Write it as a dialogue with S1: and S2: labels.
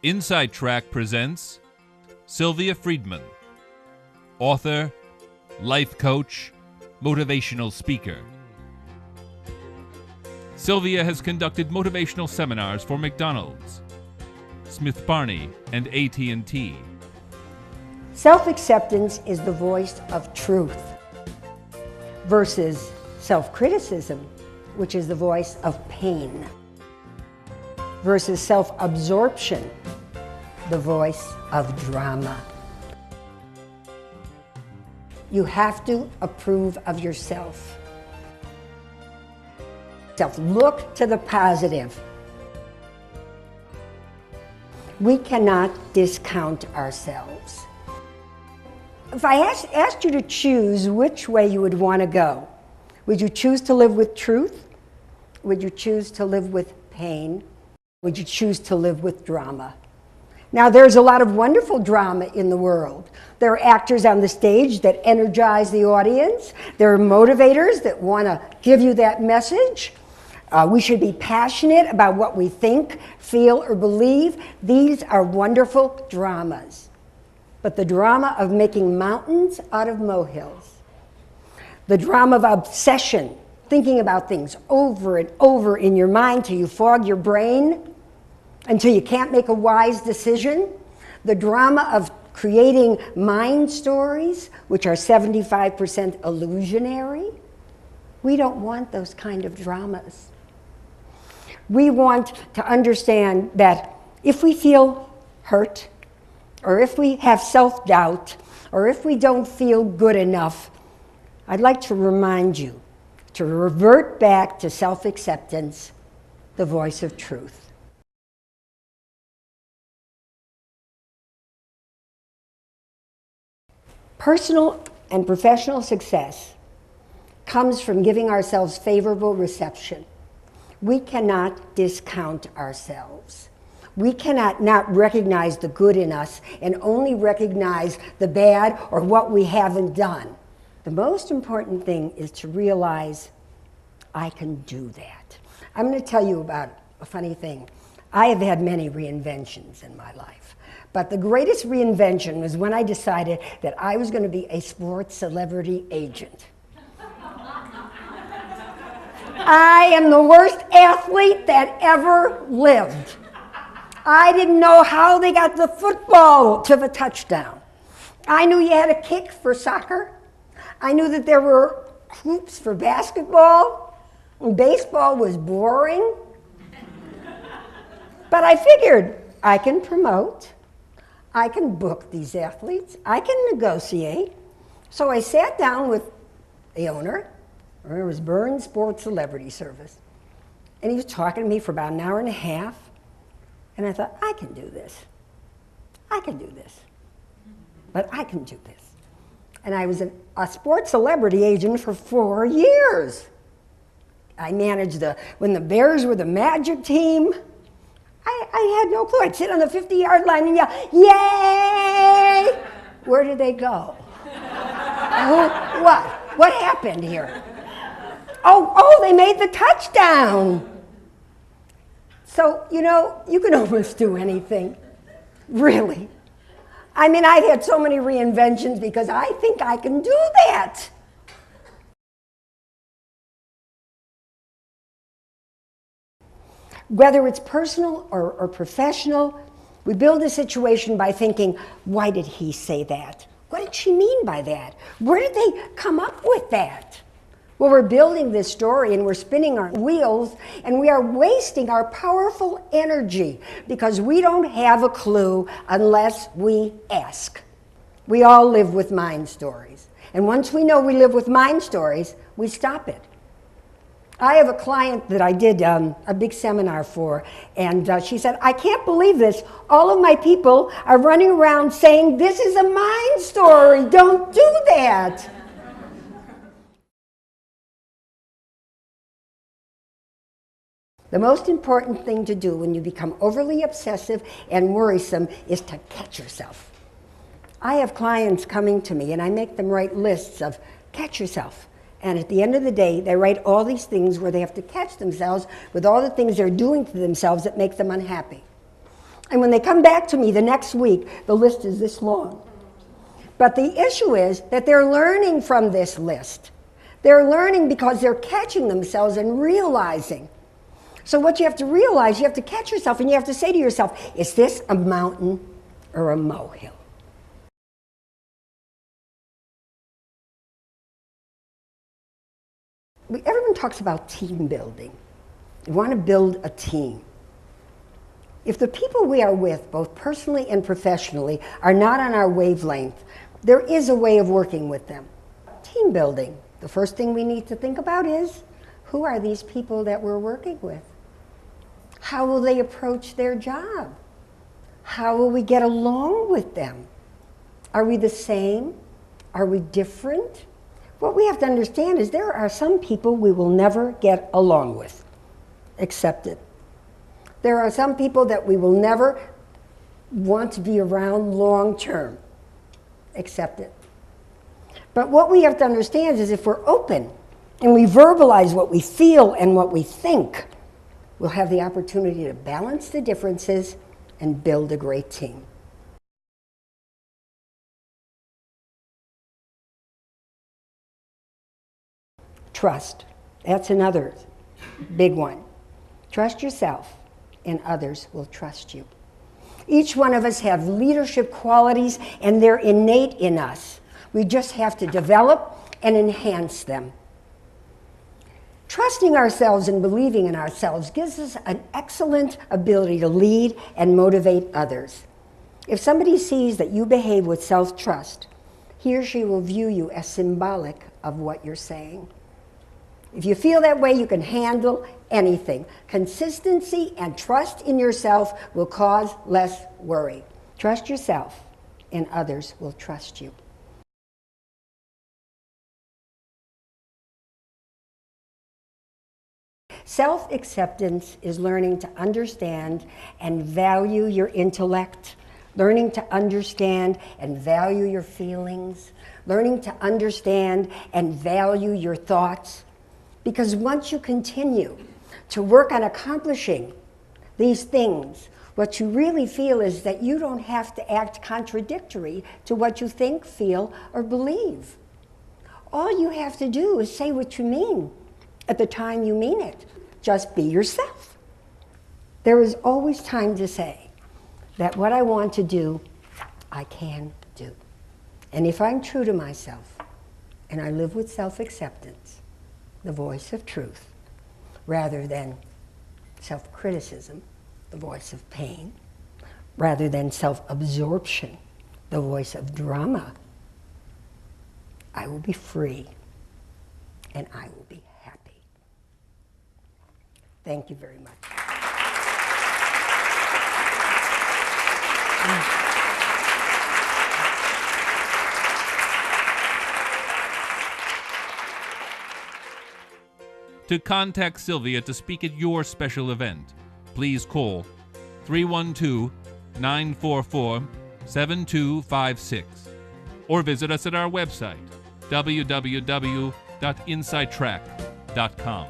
S1: Inside Track presents Sylvia Friedman, author, life coach, motivational speaker. Sylvia has conducted motivational seminars for McDonald's, Smith Barney, and AT&T.
S2: Self-acceptance is the voice of truth versus self-criticism, which is the voice of pain, versus self-absorption, the voice of drama. You have to approve of yourself. Look to the positive. We cannot discount ourselves. If I asked you to choose which way you would want to go, would you choose to live with truth? Would you choose to live with pain? Would you choose to live with drama? Now, there's a lot of wonderful drama in the world. There are actors on the stage that energize the audience. There are motivators that want to give you that message. We should be passionate about what we think, feel, or believe. These are wonderful dramas. But the drama of making mountains out of molehills, the drama of obsession, thinking about things over and over in your mind till you fog your brain, until you can't make a wise decision, the drama of creating mind stories, which are 75% illusionary. We don't want those kind of dramas. We want to understand that if we feel hurt, or if we have self-doubt, or if we don't feel good enough, I'd like to remind you to revert back to self-acceptance, the voice of truth. Personal and professional success comes from giving ourselves favorable reception. We cannot discount ourselves. We cannot not recognize the good in us and only recognize the bad or what we haven't done. The most important thing is to realize, I can do that. I'm going to tell you about a funny thing. I have had many reinventions in my life, but the greatest reinvention was when I decided that I was going to be a sports celebrity agent. I am the worst athlete that ever lived. I didn't know how they got the football to the touchdown. I knew you had to kick for soccer. I knew that there were hoops for basketball. And baseball was boring. But I figured I can promote. I can book these athletes. I can negotiate. So I sat down with the owner. It was Burns Sports Celebrity Service. And he was talking to me for about an hour and a half. And I thought, I can do this. I can do this. But I can do this. And I was a sports celebrity agent for 4 years. I managed when the Bears were the Magic team. I had no clue. I'd sit on the 50-yard line and yell, yay! Where did they go? What? What happened here? Oh, they made the touchdown. So, you can almost do anything, really. I mean, I've had so many reinventions because I think I can do that. Whether it's personal or professional, we build a situation by thinking, why did he say that? What did she mean by that? Where did they come up with that? Well, we're building this story and we're spinning our wheels and we are wasting our powerful energy because we don't have a clue unless we ask. We all live with mind stories. And once we know we live with mind stories, we stop it. I have a client that I did a big seminar for, and she said, I can't believe this. All of my people are running around saying, this is a mind story. Don't do that. The most important thing to do when you become overly obsessive and worrisome is to catch yourself. I have clients coming to me and I make them write lists of catch yourself. And at the end of the day, they write all these things where they have to catch themselves with all the things they're doing to themselves that make them unhappy. And when they come back to me the next week, the list is this long. But the issue is that they're learning from this list. They're learning because they're catching themselves and realizing. So what you have to realize, you have to catch yourself and you have to say to yourself, is this a mountain or a molehill? Everyone talks about team building. You want to build a team. If the people we are with, both personally and professionally, are not on our wavelength, there is a way of working with them. Team building. The first thing we need to think about is, who are these people that we're working with? How will they approach their job? How will we get along with them? Are we the same? Are we different? What we have to understand is there are some people we will never get along with. Accept it. There are some people that we will never want to be around long term. Accept it. But what we have to understand is if we're open and we verbalize what we feel and what we think, we'll have the opportunity to balance the differences and build a great team. Trust. That's another big one. Trust yourself, and others will trust you. Each one of us have leadership qualities, and they're innate in us. We just have to develop and enhance them. Trusting ourselves and believing in ourselves gives us an excellent ability to lead and motivate others. If somebody sees that you behave with self-trust, he or she will view you as symbolic of what you're saying. If you feel that way, you can handle anything. Consistency and trust in yourself will cause less worry. Trust yourself, and others will trust you. Self-acceptance is learning to understand and value your intellect, learning to understand and value your feelings, learning to understand and value your thoughts. Because once you continue to work on accomplishing these things, what you really feel is that you don't have to act contradictory to what you think, feel, or believe. All you have to do is say what you mean at the time you mean it. Just be yourself. There is always time to say that what I want to do, I can do. And if I'm true to myself and I live with self-acceptance, the voice of truth, rather than self-criticism, the voice of pain, rather than self-absorption, the voice of drama, I will be free and I will be happy. Thank you very much.
S1: To contact Sylvia to speak at your special event, please call 312-944-7256 or visit us at our website, www.insidetrack.com.